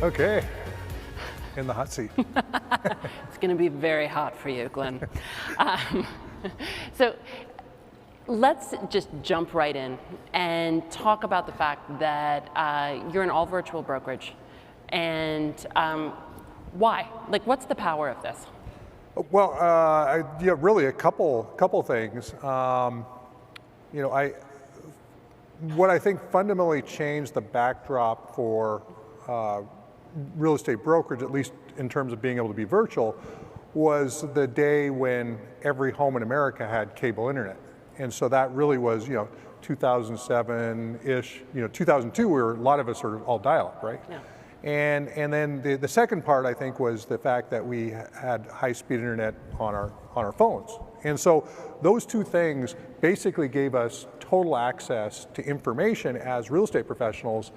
Okay, in the hot seat. It's going to be very hot for you, Glenn. So let's just jump right in and talk about the fact that you're an all virtual brokerage. And why? Like, what's the power of this? Well, yeah, really a couple things. What I think fundamentally changed the backdrop for real estate brokerage, at least in terms of being able to be virtual, was the day when every home in America had cable internet. And so that really was, 2007-ish, 2002, a lot of us were all dial-up, right? Yeah. And then the second part, I think, was the fact that we had high-speed internet on our phones. And so those two things basically gave us total access to information as real estate professionals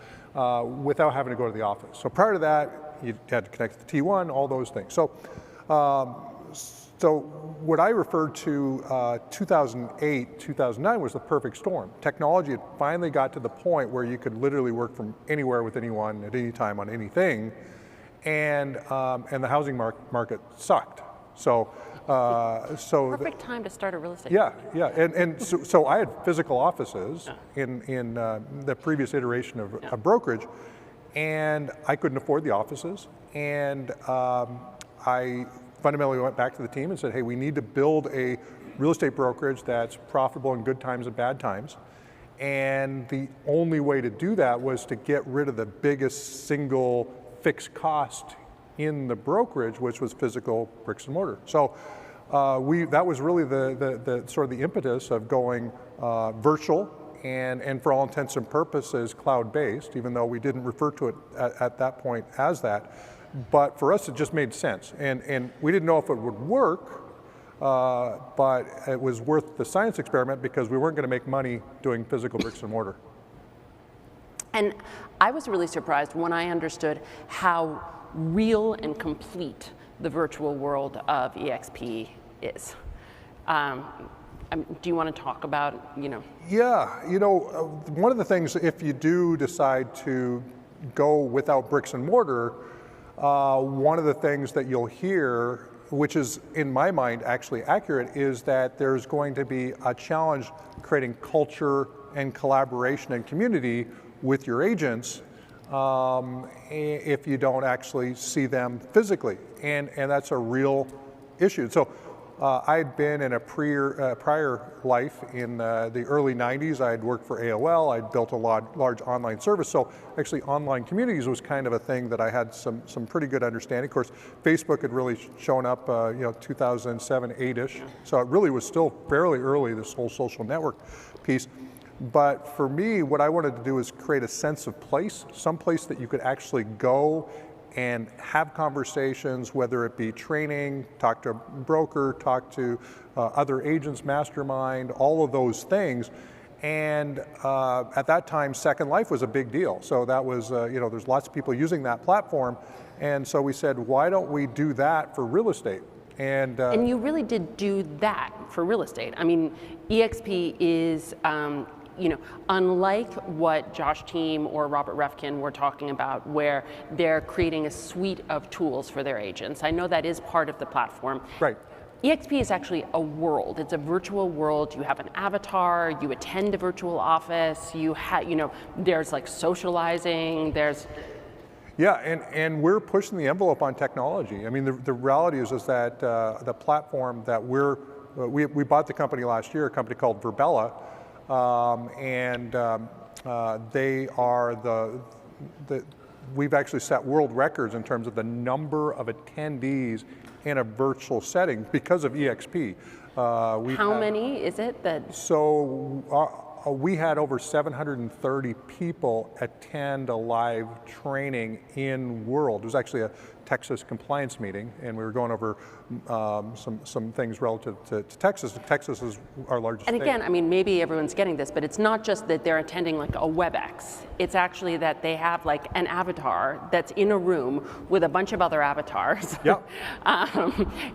without having to go to the office. So prior to that, you had to connect to the T1, all those things. So what I referred to 2008, 2009 was the perfect storm. Technology had finally got to the point where you could literally work from anywhere with anyone at any time on anything, and the housing market sucked. So Perfect time to start a real estate. Yeah, and so I had physical offices in the previous iteration of brokerage, and I couldn't afford the offices, and I fundamentally went back to the team and said, hey, we need to build a real estate brokerage that's profitable in good times and bad times. And the only way to do that was to get rid of the biggest single fixed cost in the brokerage, which was physical bricks and mortar. So that was really the sort of the impetus of going virtual and for all intents and purposes cloud-based, even though we didn't refer to it at that point as that. But for us, it just made sense. And we didn't know if it would work, but it was worth the science experiment because we weren't going to make money doing physical bricks and mortar. And I was really surprised when I understood how real and complete the virtual world of EXP is. Do you want to talk about, Yeah, one of the things, if you do decide to go without bricks and mortar, one of the things that you'll hear, which is in my mind actually accurate, is that there's going to be a challenge creating culture and collaboration and community with your agents if you don't actually see them physically, and that's a real issue. So I'd been in a prior life in the early 90s. I'd worked for AOL. I'd built a large online service. So actually online communities was kind of a thing that I had some pretty good understanding. Of course, Facebook had really shown up 2007, 8-ish. So it really was still fairly early, this whole social network piece. But for me, what I wanted to do is create a sense of place, some place that you could actually go and have conversations, whether it be training, talk to a broker, talk to other agents, mastermind, all of those things. And at that time, Second Life was a big deal. So that was, there's lots of people using that platform. And so we said, why don't we do that for real estate? And you really did do that for real estate. I mean, EXP is, unlike what Josh Team or Robert Refkin were talking about, where they're creating a suite of tools for their agents. I know that is part of the platform. Right. EXP is actually a world. It's a virtual world. You have an avatar. You attend a virtual office. There's like socializing. There's. Yeah, and we're pushing the envelope on technology. I mean, the reality is that the platform that we bought the company last year, a company called Verbella. They are we've actually set world records in terms of the number of attendees in a virtual setting because of EXP. How many is it that? So we had over 730 people attend a live training in World. It was actually a Texas compliance meeting, and we were going over some things relative to Texas. Texas is our largest And again, state. I mean, maybe everyone's getting this, but it's not just that they're attending like a WebEx. It's actually that they have like an avatar that's in a room with a bunch of other avatars. Yep.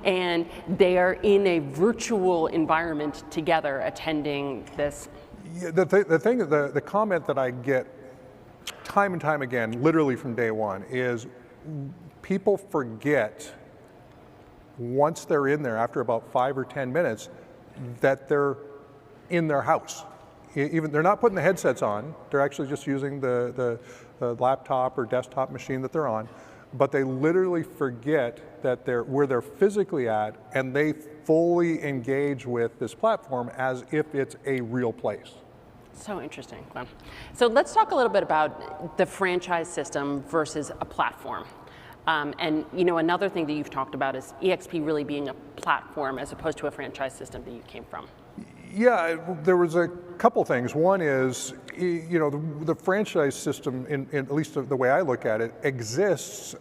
And they are in a virtual environment together attending this. Yeah, the comment that I get time and time again, literally from day one, is people forget once they're in there, after about 5 or 10 minutes, that they're in their house. Even they're not putting the headsets on, they're actually just using the laptop or desktop machine that they're on, but they literally forget that they're where they're physically at, and they fully engage with this platform as if it's a real place. So interesting, Glenn. So let's talk a little bit about the franchise system versus a platform. And another thing that you've talked about is EXP really being a platform as opposed to a franchise system that you came from. Yeah, there was a couple things. One is, the franchise system, in at least the way I look at it, exists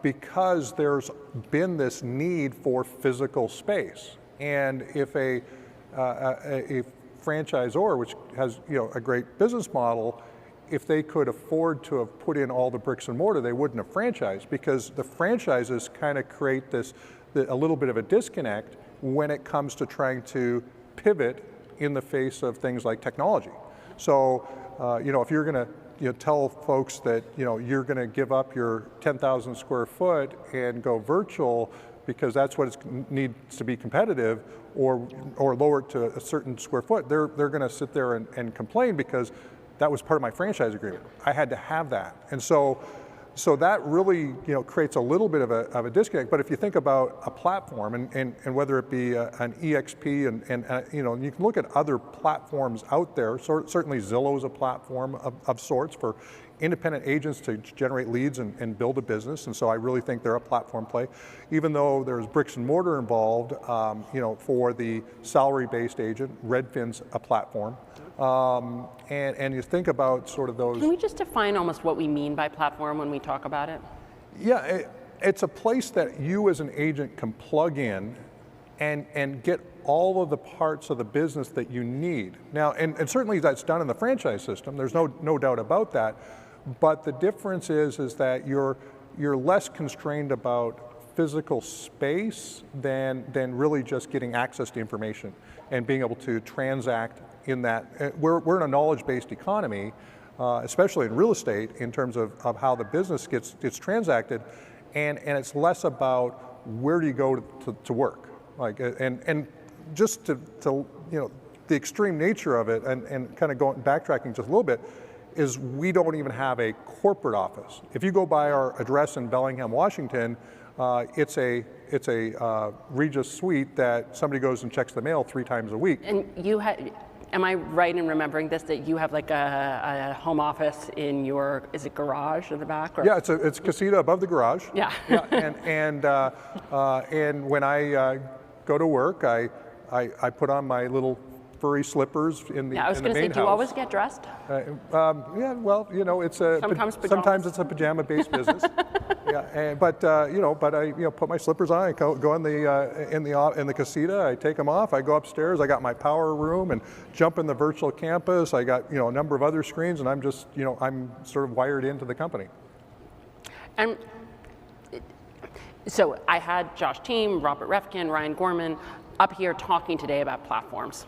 because there's been this need for physical space. And if a franchisor, which has a great business model, if they could afford to have put in all the bricks and mortar, they wouldn't have franchised, because the franchises kind of create a little bit of a disconnect when it comes to trying to pivot in the face of things like technology. So, if you're going to tell folks that you're going to give up your 10,000 square foot and go virtual because that's what it needs to be competitive, or lower it to a certain square foot, they're going to sit there and complain because that was part of my franchise agreement. I had to have that, and so that really creates a little bit of a disconnect. But if you think about a platform, and whether it be an EXP, and you can look at other platforms out there. Certainly Zillow is a platform of sorts for independent agents to generate leads and build a business, and so I really think they're a platform play. Even though there's bricks and mortar involved, for the salary-based agent, Redfin's a platform. And you think about sort of those. Can we just define almost what we mean by platform when we talk about it? Yeah, it's a place that you as an agent can plug in and get all of the parts of the business that you need. Now, and certainly that's done in the franchise system, there's no doubt about that, but the difference is that you're less constrained about physical space than really just getting access to information and being able to transact in that. We're in a knowledge-based economy, especially in real estate, in terms of how the business gets transacted, and it's less about where do you go to work, and just to the extreme nature of it, and kind of backtracking just a little bit, is we don't even have a corporate office. If you go by our address in Bellingham, Washington, it's a Regis suite that somebody goes and checks the mail 3 times a week. And am I right in remembering this, that you have like a home office in your, is it garage in the back? Or? Yeah, it's a casita above the garage. Yeah. And when I go to work, I put on my little furry slippers in the Yeah, I was going to say, do you always get dressed? Yeah, well, it's a sometimes it's a pajama-based business. Yeah, but I put my slippers on. I go in the casita. I take them off. I go upstairs. I got my power room and jump in the virtual campus. I got a number of other screens, and I'm just I'm sort of wired into the company. And so I had Josh Team, Robert Refkin, Ryan Gorman up here talking today about platforms.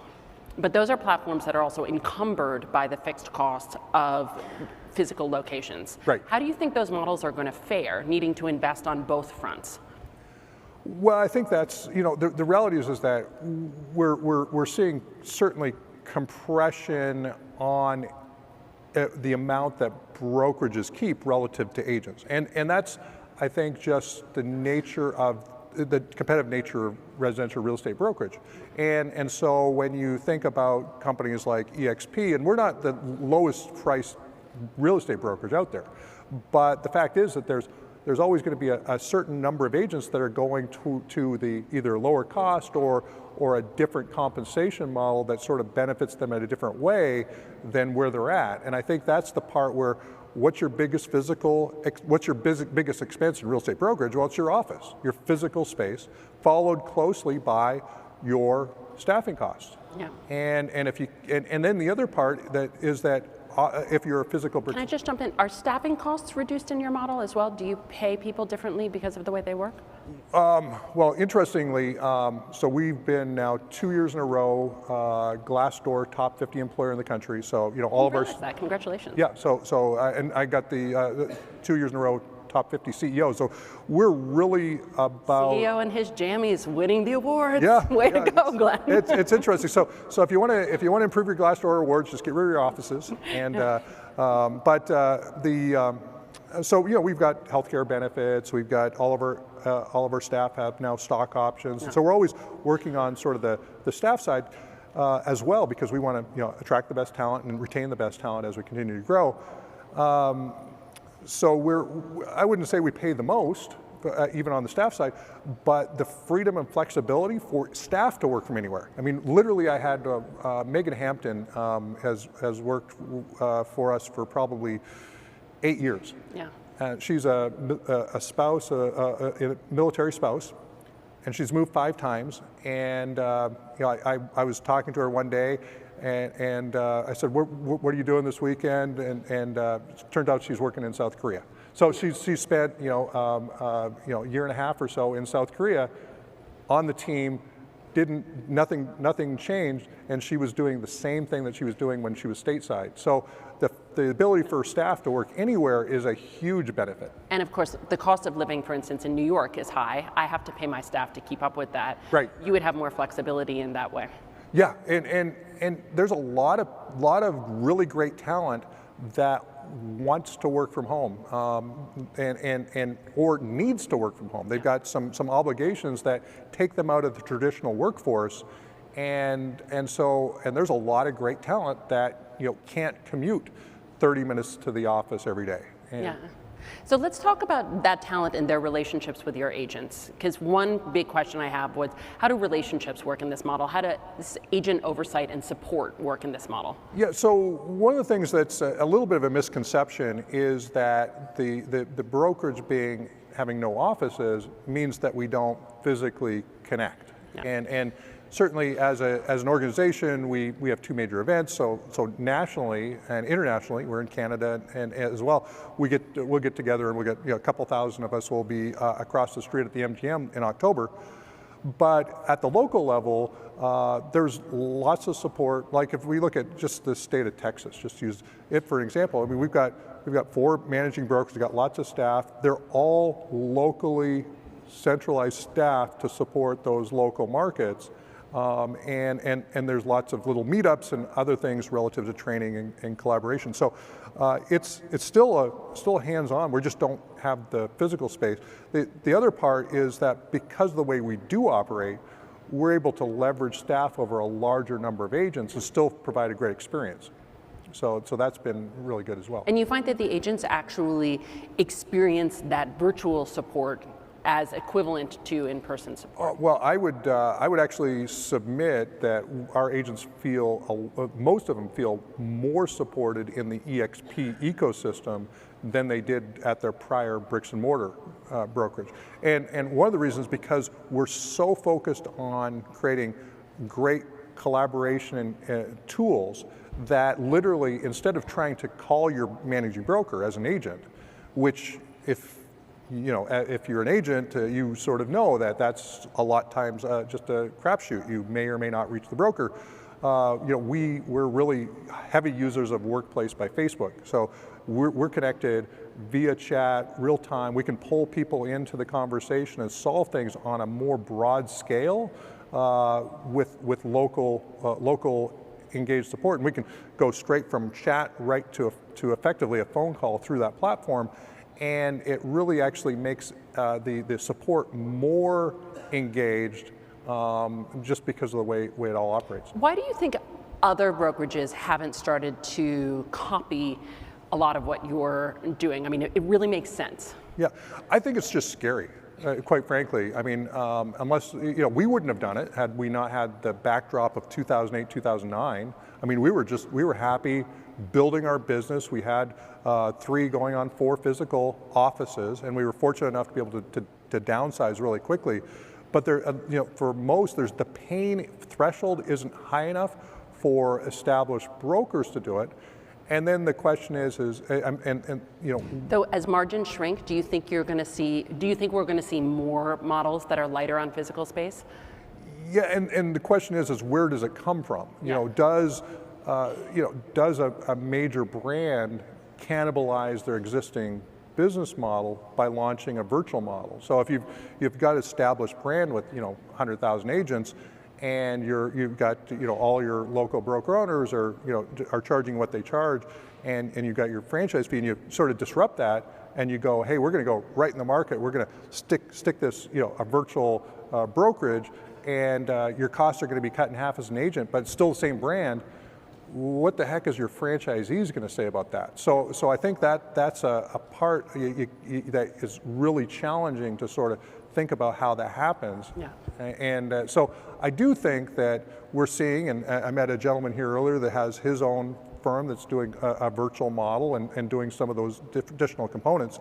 But those are platforms that are also encumbered by the fixed costs of physical locations. Right. How do you think those models are going to fare, needing to invest on both fronts? Well, I think that's, the reality is that we're seeing certainly compression on the amount that brokerages keep relative to agents. And that's, I think, just the nature of the competitive nature of residential real estate brokerage. And so when you think about companies like EXP, and we're not the lowest priced real estate brokerage out there, but the fact is that there's always going to be a certain number of agents that are going to the either lower cost or a different compensation model that sort of benefits them in a different way than where they're at. And I think that's the part where what's your biggest biggest expense in real estate brokerage? Well, it's your office, your physical space, followed closely by your staffing costs. Yeah. And then the other part is that if you're a physical. Can I just jump in? Are staffing costs reduced in your model as well? Do you pay people differently because of the way they work? Well, interestingly, so we've been now 2 years in a row Glassdoor top 50 employer in the country. So all of our that. Congratulations. yeah. And I got the 2 years in a row top 50 CEOs. So we're really about CEO and his jammies winning the awards. Yeah, Way to go, Glenn. It's interesting. So if you want to improve your Glassdoor awards, just get rid of your offices. And so we've got healthcare benefits. We've got all of our staff have now stock options. Yeah. And so we're always working on sort of the staff side as well, because we want to attract the best talent and retain the best talent as we continue to grow. So I wouldn't say we pay the most, even on the staff side, but the freedom and flexibility for staff to work from anywhere. I mean, literally, I had Megan Hampton has worked for us for probably 8 years. Yeah. She's a spouse, a military spouse, and she's moved 5 times. And I was talking to her one day, and I said, "What are you doing this weekend?" And it turned out she's working in South Korea. So she spent a year and a half or so in South Korea on the team. Nothing changed, and she was doing the same thing that she was doing when she was stateside. So the ability for staff to work anywhere is a huge benefit. And of course, the cost of living, for instance, in New York is high. I have to pay my staff to keep up with that. Right. You would have more flexibility in that way. Yeah, and there's a lot of really great talent that wants to work from home and or needs to work from home. They've got some obligations that take them out of the traditional workforce, and there's a lot of great talent that can't commute 30 minutes to the office every day. Yeah. So let's talk about that talent and their relationships with your agents. Because one big question I have was, how do relationships work in this model? How does agent oversight and support work in this model? Yeah, so one of the things that's a little bit of a misconception is that the brokerage having no offices means that we don't physically connect. Yeah. And certainly as an organization, we have 2 major events. So nationally and internationally, we're in Canada and as well. We'll get together, and we'll get a couple thousand of us will be across the street at the MGM in October. But at the local level, there's lots of support. Like if we look at just the state of Texas, just use it for an example. I mean, we've got 4 managing brokers. We've got lots of staff. They're all locally centralized staff to support those local markets. And there's lots of little meetups and other things relative to training and collaboration. So it's still hands-on. We just don't have the physical space. The other part is that because of the way we do operate, we're able to leverage staff over a larger number of agents and still provide a great experience. So that's been really good as well. And you find that the agents actually experience that virtual support as equivalent to in-person support? Well, I would actually submit that our agents most of them feel more supported in the EXP ecosystem than they did at their prior bricks and mortar brokerage. And one of the reasons, because we're so focused on creating great collaboration and tools that literally, instead of trying to call your managing broker as an agent, which if you're an agent, you sort of know that that's a lot of times just a crapshoot. You may or may not reach the broker. We're really heavy users of Workplace by Facebook. So we're connected via chat, real time. We can pull people into the conversation and solve things on a more broad scale with local engaged support. And we can go straight from chat right to effectively a phone call through that platform. And it really actually makes the support more engaged just because of the way it all operates. Why do you think other brokerages haven't started to copy a lot of what you're doing? I mean, it really makes sense. Yeah, I think it's just scary, quite frankly. I mean, unless, we wouldn't have done it had we not had the backdrop of 2008, 2009. I mean, we were happy building our business. We had 3 going on 4 physical offices, and we were fortunate enough to be able to downsize really quickly. But for most, the pain threshold isn't high enough for established brokers to do it. And then the question is and you know. Though as margins shrink, do you think we're going to see more models that are lighter on physical space? Yeah, and the question is where does it come from? You know, does a major brand cannibalize their existing business model by launching a virtual model? So if you've got an established brand with 100,000 agents, and you've got all your local broker owners are charging what they charge, and you've got your franchise fee, and you sort of disrupt that, and you go, hey, we're going to go right in the market. We're going to stick this a virtual brokerage, and your costs are going to be cut in half as an agent, but it's still the same brand. What the heck is your franchisees going to say about that? So I think that's a part that is really challenging to sort of think about how that happens. Yeah. And so I do think that we're seeing, and I met a gentleman here earlier that has his own firm that's doing a virtual model and doing some of those additional components.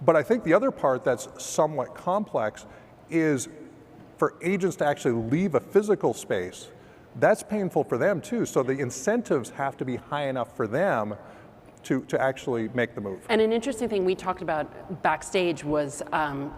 But I think the other part that's somewhat complex is for agents to actually leave a physical space. That's painful for them too. So the incentives have to be high enough for them to actually make the move. And an interesting thing we talked about backstage was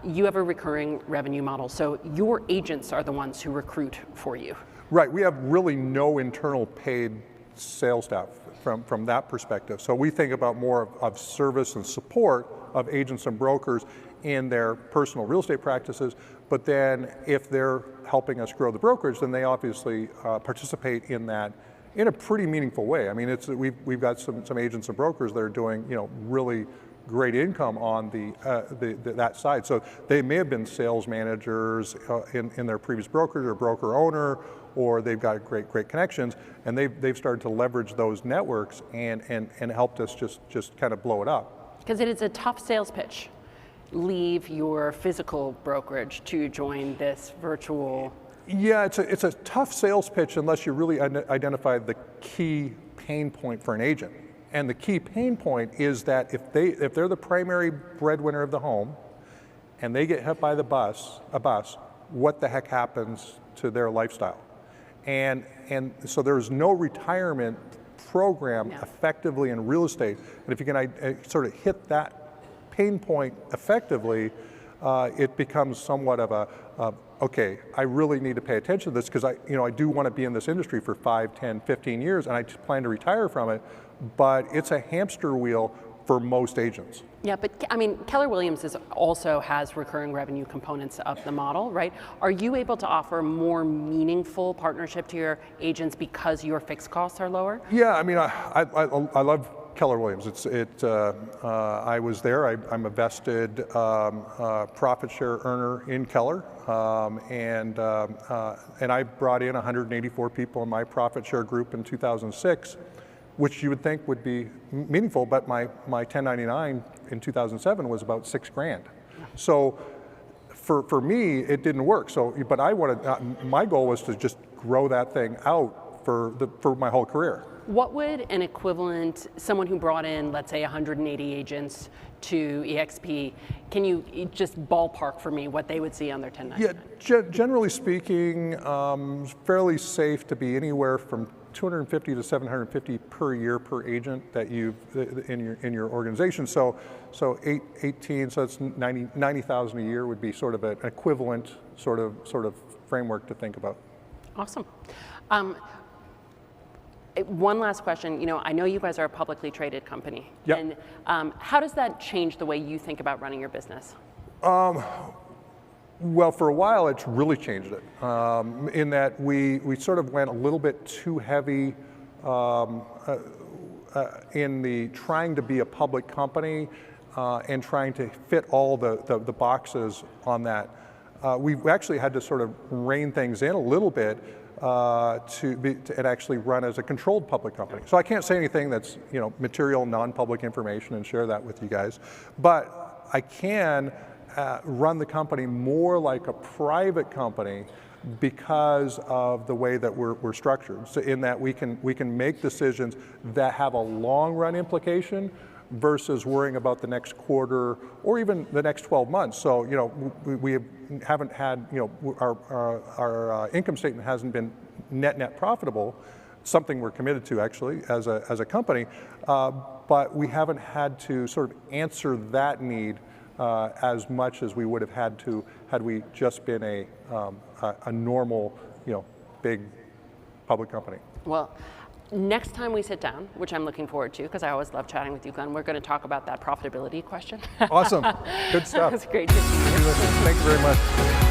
you have a recurring revenue model, so your agents are the ones who recruit for you. Right, we have really no internal paid sales staff from that perspective. So we think about more of service and support of agents and brokers in their personal real estate practices, but then if they're helping us grow the brokerage, then they obviously participate in that in a pretty meaningful way. I mean, we've got some agents and brokers that are doing really great income on that side. So they may have been sales managers in their previous brokerage or broker owner, or they've got great connections, and they've started to leverage those networks and helped us just kind of blow it up. Because it is a tough sales pitch. Leave your physical brokerage to join this virtual. Yeah, it's a tough sales pitch unless you really identify the key pain point for an agent. And the key pain point is that if they're the primary breadwinner of the home and they get hit by a bus, what the heck happens to their lifestyle? And so there's no retirement program effectively in real estate. And if you can sort of hit that pain point effectively, it becomes somewhat of okay, I really need to pay attention to this because I do want to be in this industry for 5, 10, 15 years, and I plan to retire from it, but it's a hamster wheel for most agents. Yeah, but I mean, Keller Williams also has recurring revenue components of the model, right? Are you able to offer more meaningful partnership to your agents because your fixed costs are lower? Yeah, I mean, I love Keller Williams. I was there. I'm a vested profit share earner in Keller, and I brought in 184 people in my profit share group in 2006, which you would think would be meaningful, but my 1099 in 2007 was about $6,000. So for me, it didn't work. So, but I wanted my goal was to just grow that thing out for my whole career. What would an equivalent, someone who brought in, let's say, 180 agents to EXP, can you just ballpark for me what they would see on their 1099? Yeah, generally speaking, fairly safe to be anywhere from 250 to 750 per year per agent that you've in your organization. So 18, so it's 90,000 a year would be sort of an equivalent sort of framework to think about. Awesome. One last question. I know you guys are a publicly traded company. Yep. And how does that change the way you think about running your business? Well, for a while, it's really changed it in that we sort of went a little bit too heavy in the trying to be a public company and trying to fit all the boxes on that. We've actually had to sort of rein things in a little bit to actually run as a controlled public company. So I can't say anything that's material, non-public information and share that with you guys, but I can run the company more like a private company because of the way that we're structured. So in that we can make decisions that have a long run implication versus worrying about the next quarter or even the next 12 months. So we haven't had our income statement hasn't been net profitable, something we're committed to actually as a company, but we haven't had to sort of answer that need as much as we would have had to had we just been a normal, big public company. Well, next time we sit down, which I'm looking forward to because I always love chatting with you, Glenn, we're going to talk about that profitability question. Awesome. Good stuff. It's great to see you. Thank you very much.